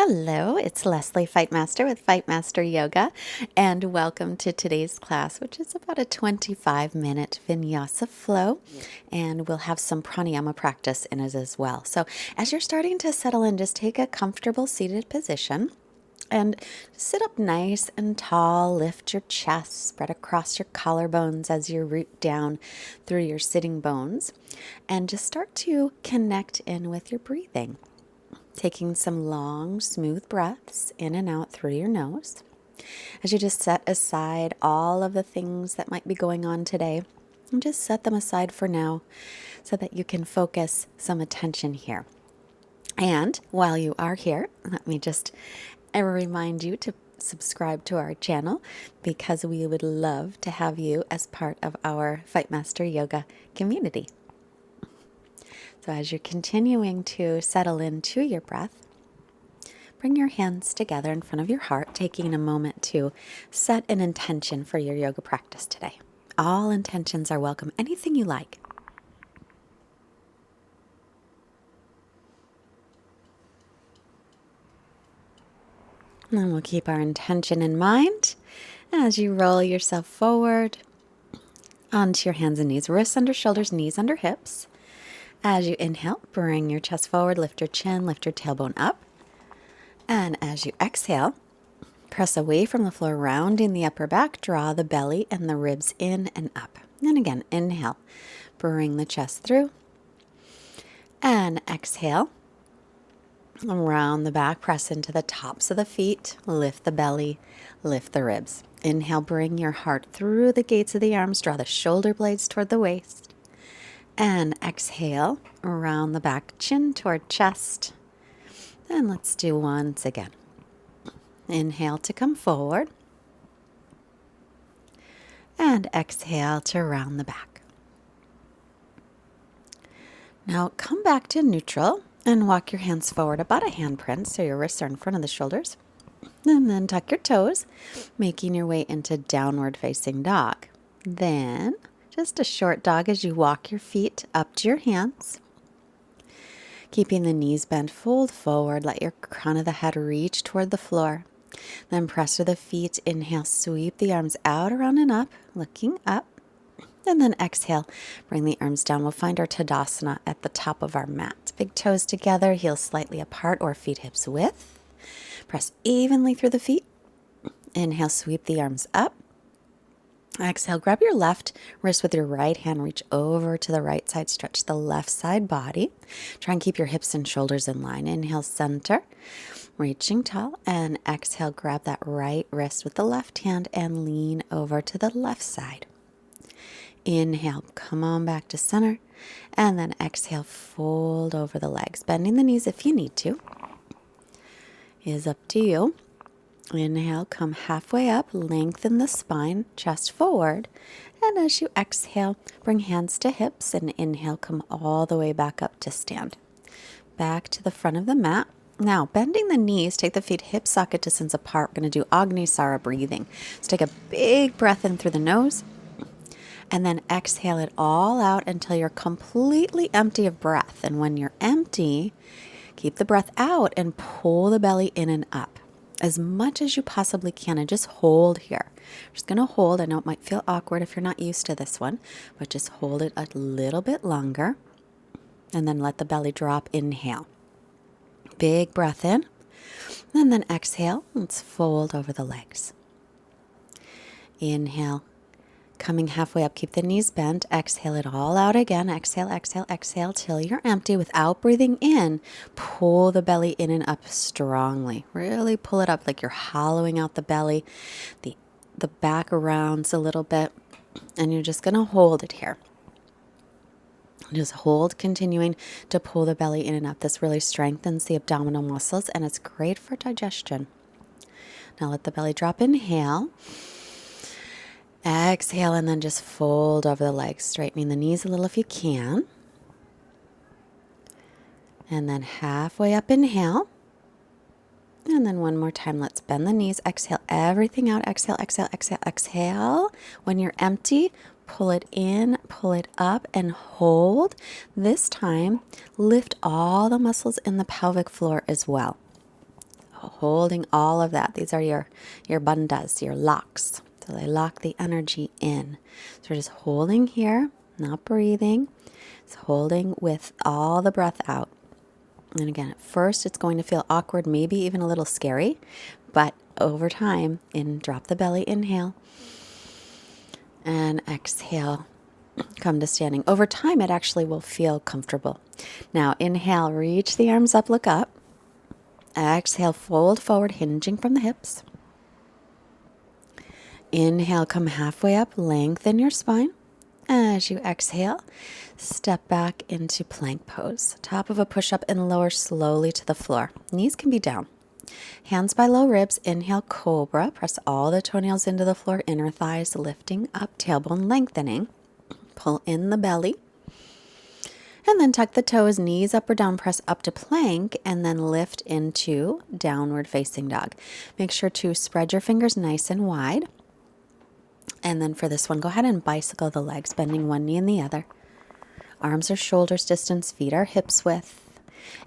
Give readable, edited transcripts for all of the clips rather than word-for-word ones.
Hello, it's Lesley Fightmaster with Fightmaster Yoga, and welcome to today's class, which is about a 25-minute Vinyasa flow, and we'll have some pranayama practice in it as well. So as you're starting to settle in, just take a comfortable seated position and sit up nice and tall. Lift your chest, spread across your collarbones as you root down through your sitting bones, and just start to connect in with your breathing. Taking some long, smooth breaths in and out through your nose. As you just set aside all of the things that might be going on today, and just set them aside for now so that you can focus some attention here. And while you are here, let me just remind you to subscribe to our channel because we would love to have you as part of our Fightmaster Yoga community. So as you're continuing to settle into your breath, bring your hands together in front of your heart, taking a moment to set an intention for your yoga practice today. All intentions are welcome, anything you like. And then we'll keep our intention in mind as you roll yourself forward onto your hands and knees, wrists under shoulders, knees under hips. As you inhale, bring your chest forward, lift your chin, lift your tailbone up. And as you exhale, press away from the floor, rounding the upper back, draw the belly and the ribs in and up. And again, inhale, bring the chest through. And exhale, round the back, press into the tops of the feet, lift the belly, lift the ribs. Inhale, bring your heart through the gates of the arms, draw the shoulder blades toward the waist. And exhale, around the back, chin toward chest. And let's do once again. Inhale to come forward. And exhale to round the back. Now come back to neutral and walk your hands forward about a handprint so your wrists are in front of the shoulders. And then tuck your toes, making your way into downward facing dog. Then just a short dog as you walk your feet up to your hands. Keeping the knees bent, fold forward. Let your crown of the head reach toward the floor. Then press through the feet. Inhale, sweep the arms out, around and up, looking up. And then exhale, bring the arms down. We'll find our Tadasana at the top of our mat. Big toes together, heels slightly apart or feet hips width. Press evenly through the feet. Inhale, sweep the arms up. Exhale, grab your left wrist with your right hand, reach over to the right side, stretch the left side body. Try and keep your hips and shoulders in line. Inhale, center, reaching tall, and exhale, grab that right wrist with the left hand and lean over to the left side. Inhale, come on back to center, and then exhale, fold over the legs, bending the knees if you need to. Is up to you. Inhale, come halfway up, lengthen the spine, chest forward. And as you exhale, bring hands to hips and inhale, come all the way back up to stand. Back to the front of the mat. Now, bending the knees, take the feet hip socket distance apart. We're going to do Agnisara breathing. So take a big breath in through the nose and then exhale it all out until you're completely empty of breath. And when you're empty, keep the breath out and pull the belly in and up as much as you possibly can, and just hold here. Just going to hold. I know it might feel awkward if you're not used to this one, but just hold it a little bit longer and then let the belly drop. Inhale. Big breath in, and then exhale. Let's fold over the legs. Inhale. Coming halfway up, keep the knees bent. Exhale it all out again. Exhale, exhale, exhale till you're empty. Without breathing in, pull the belly in and up strongly. Really pull it up like you're hollowing out the belly. The back rounds a little bit, and you're just going to hold it here. Just hold, continuing to pull the belly in and up. This really strengthens the abdominal muscles, and it's great for digestion. Now let the belly drop. Inhale. Exhale, and then just fold over the legs, straightening the knees a little if you can. And then halfway up, inhale. And then one more time, let's bend the knees. Exhale everything out. Exhale, exhale, exhale, exhale. When you're empty, pull it in, pull it up, and hold. This time, lift all the muscles in the pelvic floor as well. holding all of that. These are your bandhas, your locks. So they lock the energy in. So we're just holding here, not breathing. It's holding with all the breath out. And again, at first it's going to feel awkward, maybe even a little scary, but over time, drop the belly, inhale, and exhale, come to standing. Over time, it actually will feel comfortable. Now, inhale, reach the arms up, look up. Exhale, fold forward, hinging from the hips. Inhale, come halfway up, lengthen your spine. As you exhale, step back into plank pose. Top of a push-up and lower slowly to the floor. Knees can be down. Hands by low ribs. Inhale, cobra. Press all the toenails into the floor, inner thighs lifting up, tailbone lengthening. Pull in the belly. And then tuck the toes, knees up or down, press up to plank, and then lift into downward facing dog. Make sure to spread your fingers nice and wide. And then for this one, go ahead and bicycle the legs, bending one knee and the other. Arms are shoulders distance, feet are hips width.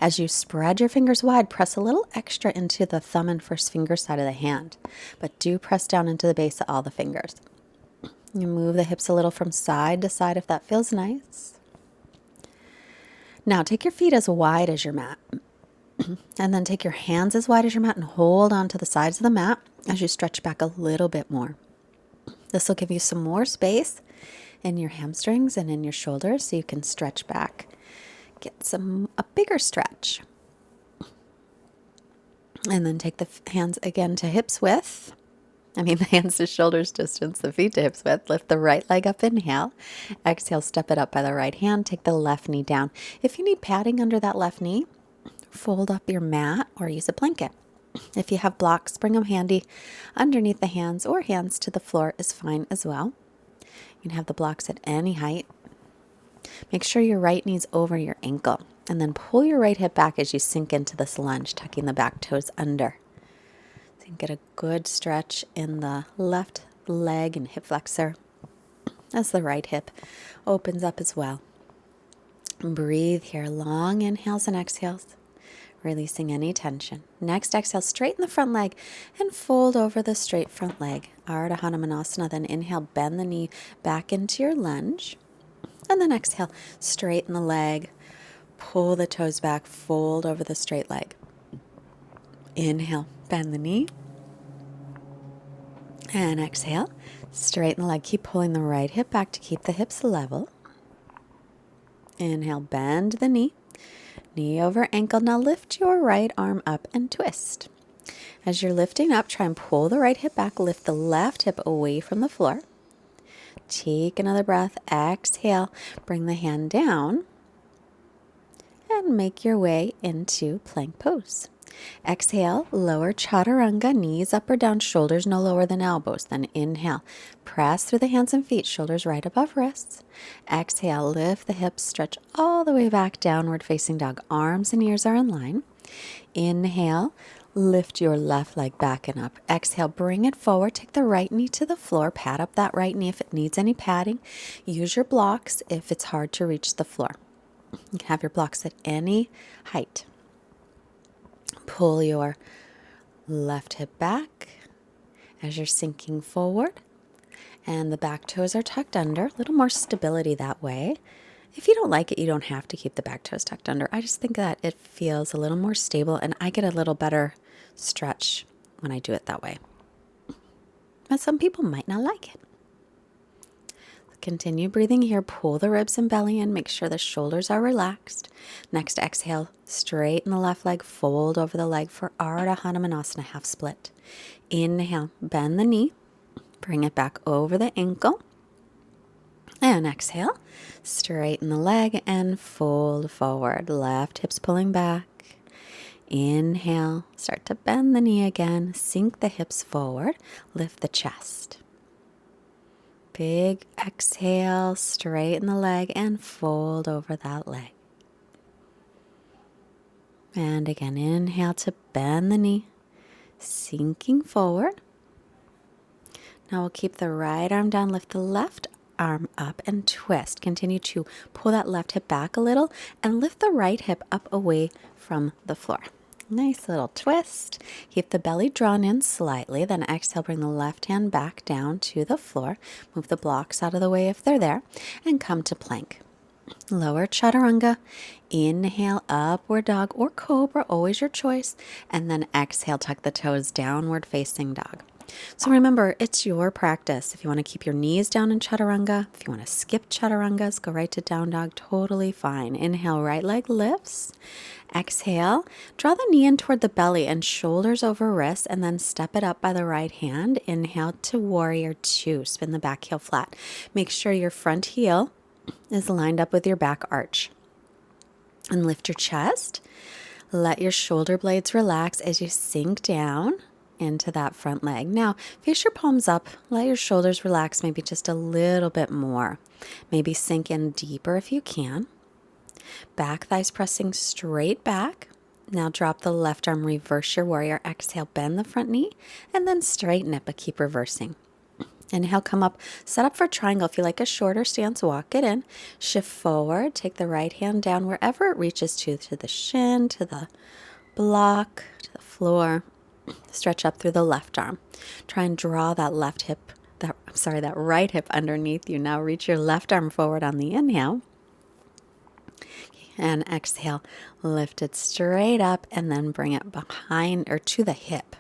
As you spread your fingers wide, press a little extra into the thumb and first finger side of the hand, but do press down into the base of all the fingers. You move the hips a little from side to side if that feels nice. Now take your feet as wide as your mat. And then take your hands as wide as your mat and hold on to the sides of the mat as you stretch back a little bit more. This will give you some more space in your hamstrings and in your shoulders so you can stretch back. Get a bigger stretch. And then take the hands again to hips width. The hands to shoulders distance, the feet to hips width. Lift the right leg up, inhale. Exhale, step it up by the right hand. Take the left knee down. If you need padding under that left knee, fold up your mat or use a blanket. If you have blocks, bring them handy underneath the hands, or hands to the floor is fine as well. You can have the blocks at any height. Make sure your right knee's over your ankle, and then pull your right hip back as you sink into this lunge, tucking the back toes under. So you can get a good stretch in the left leg and hip flexor as the right hip opens up as well. Breathe here, long inhales and exhales, releasing any tension. Next, exhale, straighten the front leg and fold over the straight front leg. Ardha Hanumanasana, then inhale, bend the knee back into your lunge. And then exhale, straighten the leg, pull the toes back, fold over the straight leg. Inhale, bend the knee. And exhale, straighten the leg. Keep pulling the right hip back to keep the hips level. Inhale, bend the knee. Knee over ankle. Now lift your right arm up and twist. As you're lifting up, try and pull the right hip back. Lift the left hip away from the floor. Take another breath. Exhale. Bring the hand down. And make your way into plank pose. Exhale, lower chaturanga, knees up or down, shoulders no lower than elbows. Then inhale, press through the hands and feet, shoulders right above wrists. Exhale, lift the hips, stretch all the way back, downward facing dog. Arms and ears are in line. Inhale, lift your left leg back and up. Exhale, bring it forward, take the right knee to the floor, pad up that right knee if it needs any padding. Use your blocks if it's hard to reach the floor. You can have your blocks at any height. Pull your left hip back as you're sinking forward, and the back toes are tucked under. A little more stability that way. If you don't like it, you don't have to keep the back toes tucked under. I just think that it feels a little more stable, and I get a little better stretch when I do it that way. But some people might not like it. Continue breathing here. Pull the ribs and belly in. Make sure the shoulders are relaxed. Next, exhale. Straighten the left leg. Fold over the leg for Ardha Hanumanasana, half split. Inhale. Bend the knee. Bring it back over the ankle. And exhale. Straighten the leg and fold forward. Left hips pulling back. Inhale. Start to bend the knee again. Sink the hips forward. Lift the chest. Big exhale, straighten the leg and fold over that leg. And again, inhale to bend the knee, sinking forward. Now we'll keep the right arm down, lift the left arm up and twist. Continue to pull that left hip back a little and lift the right hip up away from the floor. Nice little twist. Keep the belly drawn in slightly. Then exhale, bring the left hand back down to the floor. Move the blocks out of the way if they're there. And come to plank. Lower chaturanga. Inhale, upward dog or cobra, always your choice. And then exhale, tuck the toes, downward facing dog. So remember, it's your practice. If you want to keep your knees down in chaturanga, if you want to skip chaturangas, go right to down dog, totally fine. Inhale, right leg lifts. Exhale, draw the knee in toward the belly and shoulders over wrists, and then step it up by the right hand. Inhale to warrior two. Spin the back heel flat. Make sure your front heel is lined up with your back arch. And lift your chest. Let your shoulder blades relax as you sink down into that front leg. Now, face your palms up. Let your shoulders relax maybe just a little bit more. Maybe sink in deeper if you can. Back thighs pressing straight back. Now drop the left arm, reverse your warrior. Exhale, bend the front knee, and then straighten it, but keep reversing. Inhale, come up, set up for triangle. If you like a shorter stance, walk it in. Shift forward, take the right hand down wherever it reaches to the shin, to the block, to the floor. Stretch up through the left arm. Try and draw that that right hip underneath you. Now reach your left arm forward on the inhale. And exhale, lift it straight up and then bring it behind or to the hip.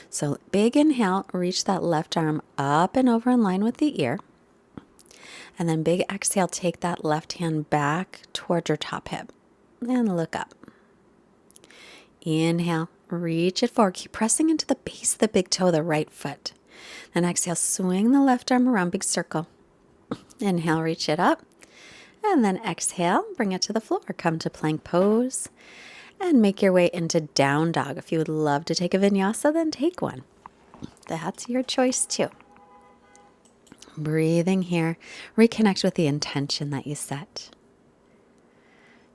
So big inhale, reach that left arm up and over in line with the ear. And then big exhale, take that left hand back towards your top hip and look up. Inhale, reach it forward. Keep pressing into the base of the big toe of the right foot. Then exhale, swing the left arm around, big circle. Inhale, reach it up. And then exhale, bring it to the floor. Come to plank pose and make your way into down dog. If you would love to take a vinyasa, then take one. That's your choice too. Breathing here. Reconnect with the intention that you set.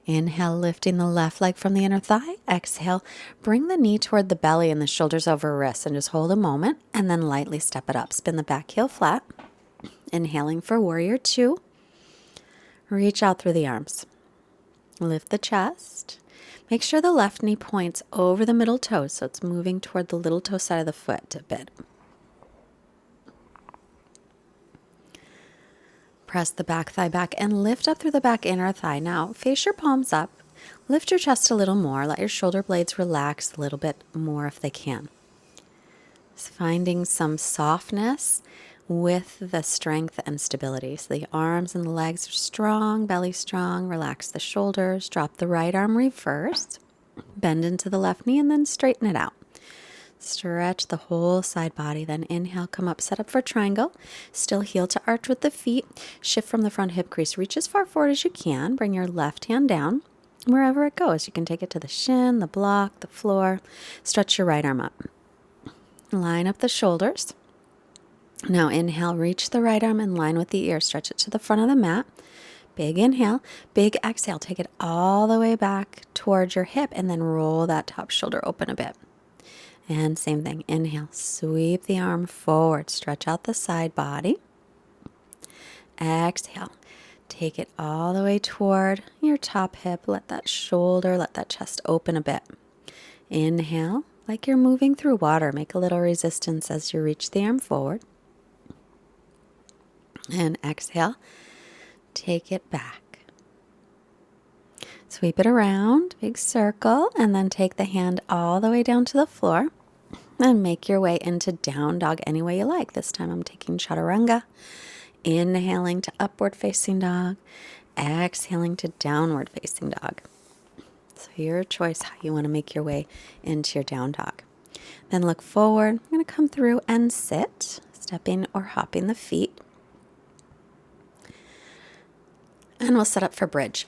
Inhale, lifting the left leg from the inner thigh. Exhale, bring the knee toward the belly and the shoulders over wrists and just hold a moment and then lightly step it up. Spin the back heel flat. Inhaling for warrior two. Reach out through the arms. Lift the chest. Make sure the left knee points over the middle toe so it's moving toward the little toe side of the foot a bit. Press the back thigh back and lift up through the back inner thigh. Now, face your palms up. Lift your chest a little more. Let your shoulder blades relax a little bit more if they can. Just finding some softness with the strength and stability. So the arms and the legs are strong, belly strong. Relax the shoulders. Drop the right arm reverse. Bend into the left knee and then straighten it out. Stretch the whole side body. Then inhale, come up, set up for triangle. Still heel to arch with the feet. Shift from the front hip crease. Reach as far forward as you can. Bring your left hand down. Wherever it goes, you can take it to the shin, the block, the floor. Stretch your right arm up. Line up the shoulders. Now inhale, reach the right arm in line with the ear. Stretch it to the front of the mat. Big inhale, big exhale. Take it all the way back towards your hip and then roll that top shoulder open a bit. And same thing, inhale, sweep the arm forward, stretch out the side body. Exhale, take it all the way toward your top hip. Let that shoulder, let that chest open a bit. Inhale, like you're moving through water. Make a little resistance as you reach the arm forward. And exhale, take it back. Sweep it around, big circle, and then take the hand all the way down to the floor. And make your way into down dog any way you like. This time I'm taking chaturanga. Inhaling to upward facing dog. Exhaling to downward facing dog. So your choice how you want to make your way into your down dog. Then look forward. I'm going to come through and sit. Stepping or hopping the feet. And we'll set up for bridge.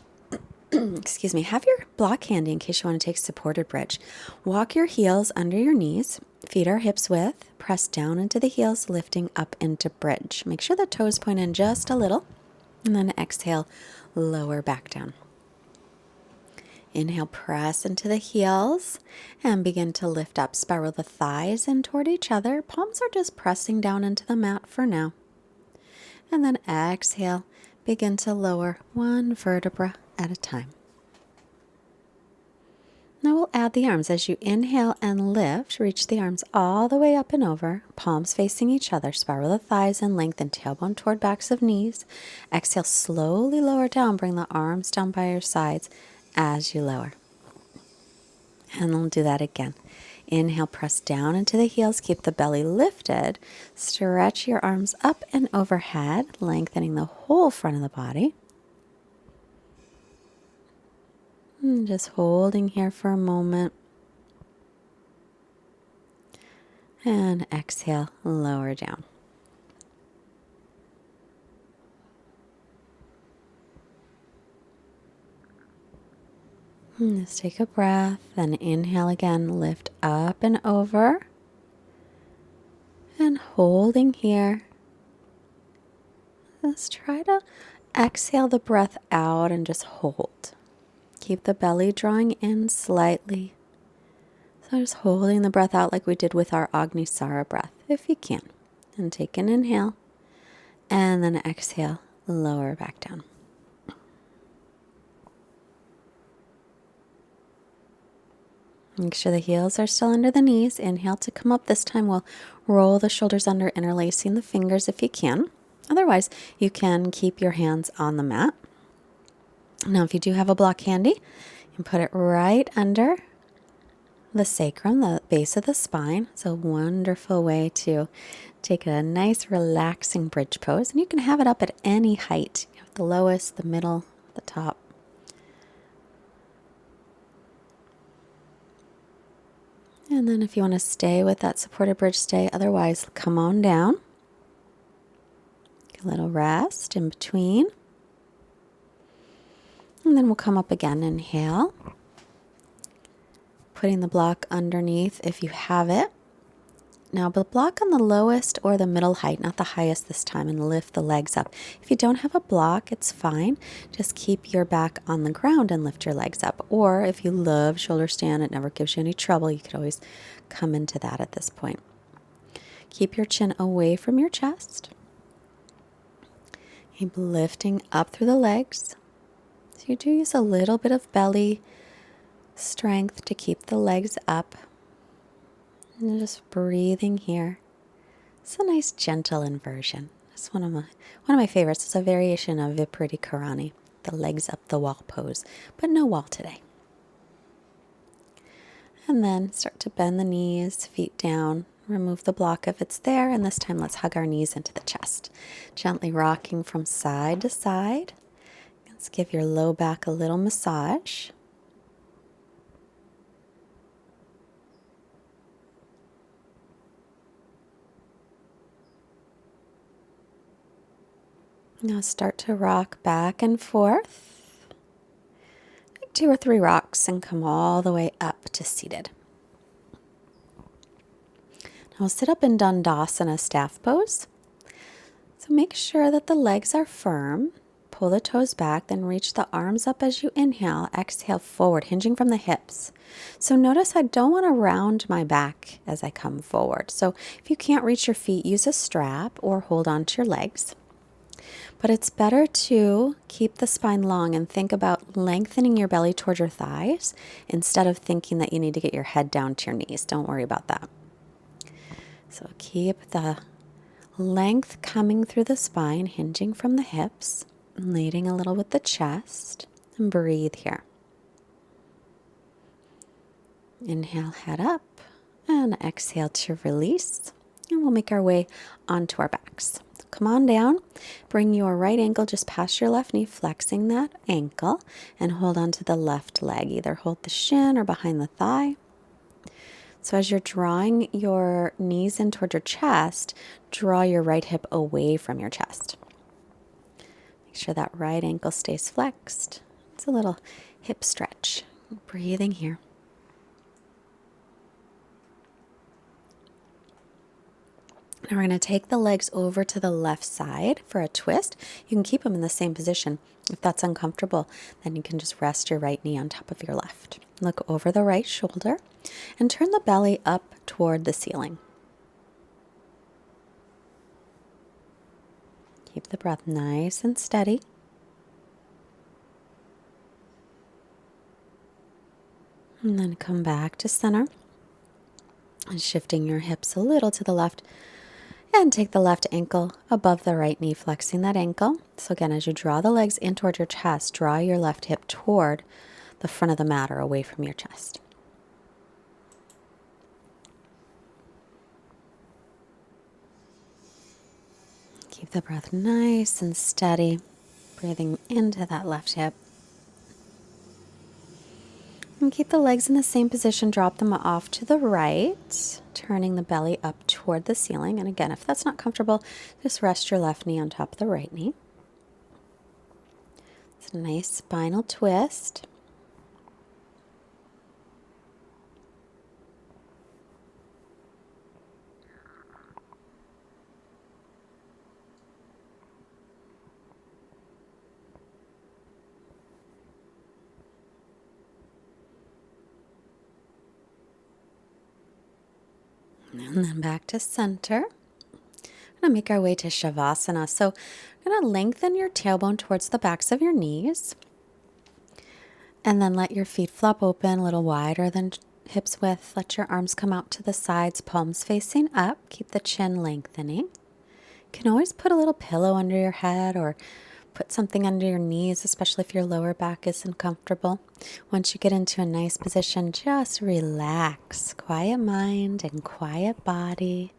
Excuse me. Have your block handy in case you want to take supported bridge. Walk your heels under your knees. Feet are hips width. Press down into the heels, lifting up into bridge. Make sure the toes point in just a little. And then exhale, lower back down. Inhale, press into the heels and begin to lift up. Spiral the thighs in toward each other. Palms are just pressing down into the mat for now. And then exhale, begin to lower one vertebra at a time. Now we'll add the arms. As you inhale and lift, reach the arms all the way up and over, palms facing each other, spiral the thighs and lengthen tailbone toward backs of knees. Exhale, slowly lower down, bring the arms down by your sides as you lower. And we'll do that again. Inhale, press down into the heels, keep the belly lifted. Stretch your arms up and overhead, lengthening the whole front of the body. And just holding here for a moment. And exhale, lower down. And just take a breath, then inhale again, lift up and over. And holding here. Just try to exhale the breath out and just hold. Keep the belly drawing in slightly. So just holding the breath out like we did with our Agnisara breath, if you can. And take an inhale. And then exhale, lower back down. Make sure the heels are still under the knees. Inhale to come up. This time we'll roll the shoulders under, interlacing the fingers if you can. Otherwise, you can keep your hands on the mat. Now, if you do have a block handy, you can put it right under the sacrum, the base of the spine. It's a wonderful way to take a nice relaxing bridge pose. And you can have it up at any height. You have the lowest, the middle, the top. And then if you want to stay with that supported bridge, stay. Otherwise, come on down. A little rest in between. And then we'll come up again. Inhale. Putting the block underneath if you have it. Now, the block on the lowest or the middle height, not the highest this time, and lift the legs up. If you don't have a block, it's fine. Just keep your back on the ground and lift your legs up. Or if you love shoulder stand, it never gives you any trouble, you could always come into that at this point. Keep your chin away from your chest. Keep lifting up through the legs. So you do use a little bit of belly strength to keep the legs up. And just breathing here. It's a nice gentle inversion. It's one of my favorites. It's a variation of Viparita Karani, the legs up the wall pose, but no wall today. And then start to bend the knees, feet down. Remove the block if it's there, and this time let's hug our knees into the chest. Gently rocking from side to side. Let's give your low back a little massage. Now start to rock back and forth. Take 2 or 3 rocks and come all the way up to seated. Now sit up in Dandasana staff pose. So make sure that the legs are firm. Pull the toes back, then reach the arms up as you inhale. Exhale forward, hinging from the hips. So notice I don't want to round my back as I come forward. So if you can't reach your feet, use a strap or hold on to your legs. But it's better to keep the spine long and think about lengthening your belly toward your thighs instead of thinking that you need to get your head down to your knees. Don't worry about that. So keep the length coming through the spine, hinging from the hips, leading a little with the chest, and breathe here. Inhale, head up, and exhale to release. And we'll make our way onto our backs. Come on down, bring your right ankle just past your left knee, flexing that ankle, and hold on to the left leg. Either hold the shin or behind the thigh. So as you're drawing your knees in toward your chest, draw your right hip away from your chest. Make sure that right ankle stays flexed. It's a little hip stretch. Breathing here. Now we're going to take the legs over to the left side for a twist. You can keep them in the same position. If that's uncomfortable, then you can just rest your right knee on top of your left. Look over the right shoulder and turn the belly up toward the ceiling. Keep the breath nice and steady. And then come back to center and shifting your hips a little to the left. And take the left ankle above the right knee, flexing that ankle. So again, as you draw the legs in toward your chest, draw your left hip toward the front of the mat or away from your chest. Keep the breath nice and steady, breathing into that left hip. And keep the legs in the same position, drop them off to the right, turning the belly up toward the ceiling. And again, if that's not comfortable, just rest your left knee on top of the right knee. It's a nice spinal twist. And then back to center. We're going to make our way to Savasana. So we're going to lengthen your tailbone towards the backs of your knees. And then let your feet flop open a little wider than hips width. Let your arms come out to the sides, palms facing up. Keep the chin lengthening. You can always put a little pillow under your head or put something under your knees, especially if your lower back isn't comfortable. Once you get into a nice position, just relax. Quiet mind and quiet body.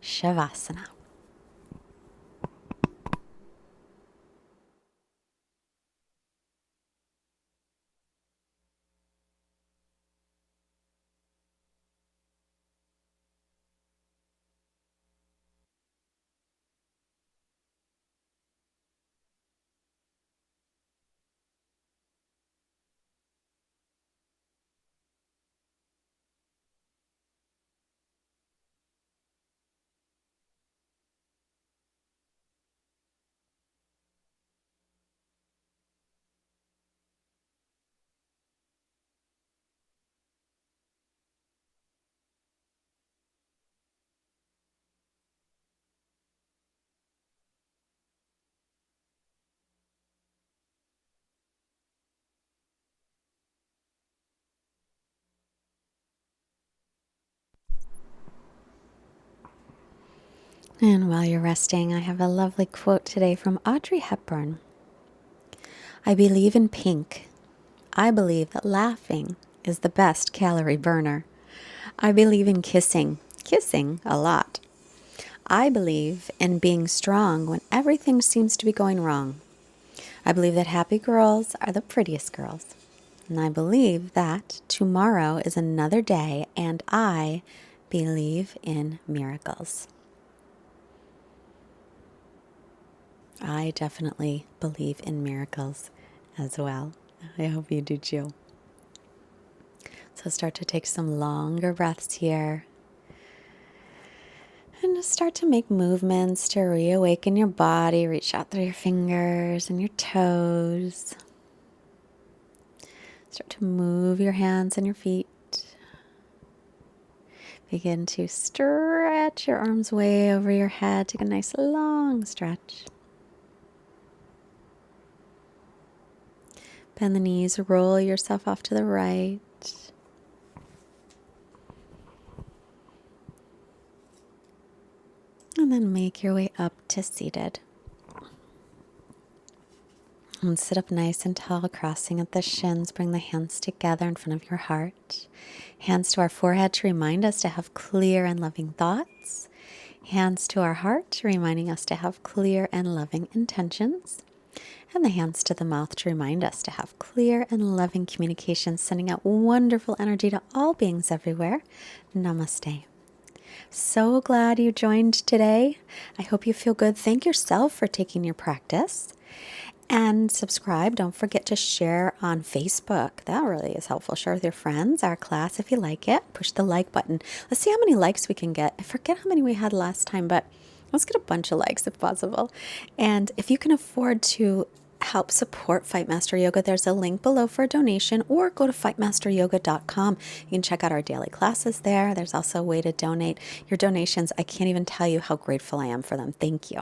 Shavasana. And while you're resting, I have a lovely quote today from Audrey Hepburn. I believe in pink. I believe that laughing is the best calorie burner. I believe in kissing a lot. I believe in being strong when everything seems to be going wrong. I believe that happy girls are the prettiest girls. And I believe that tomorrow is another day, and I believe in miracles. I definitely believe in miracles as well. I hope you do too. So start to take some longer breaths here. And just start to make movements to reawaken your body. Reach out through your fingers and your toes. Start to move your hands and your feet. Begin to stretch your arms way over your head. Take a nice long stretch. Bend the knees, roll yourself off to the right. And then make your way up to seated. And sit up nice and tall, crossing at the shins. Bring the hands together in front of your heart. Hands to our forehead to remind us to have clear and loving thoughts. Hands to our heart, reminding us to have clear and loving intentions. And the hands to the mouth to remind us to have clear and loving communication, sending out wonderful energy to all beings everywhere. Namaste. So glad you joined today. I hope you feel good. Thank yourself for taking your practice. And subscribe. Don't forget to share on Facebook. That really is helpful. Share with your friends our class if you like it. Push the like button. Let's see how many likes we can get. I forget how many we had last time, but let's get a bunch of likes if possible. And if you can afford to help support Fightmaster Yoga, there's a link below for a donation, or go to fightmasteryoga.com. You can check out our daily classes there. There's also a way to donate. Your donations, I can't even tell you how grateful I am for them. Thank you.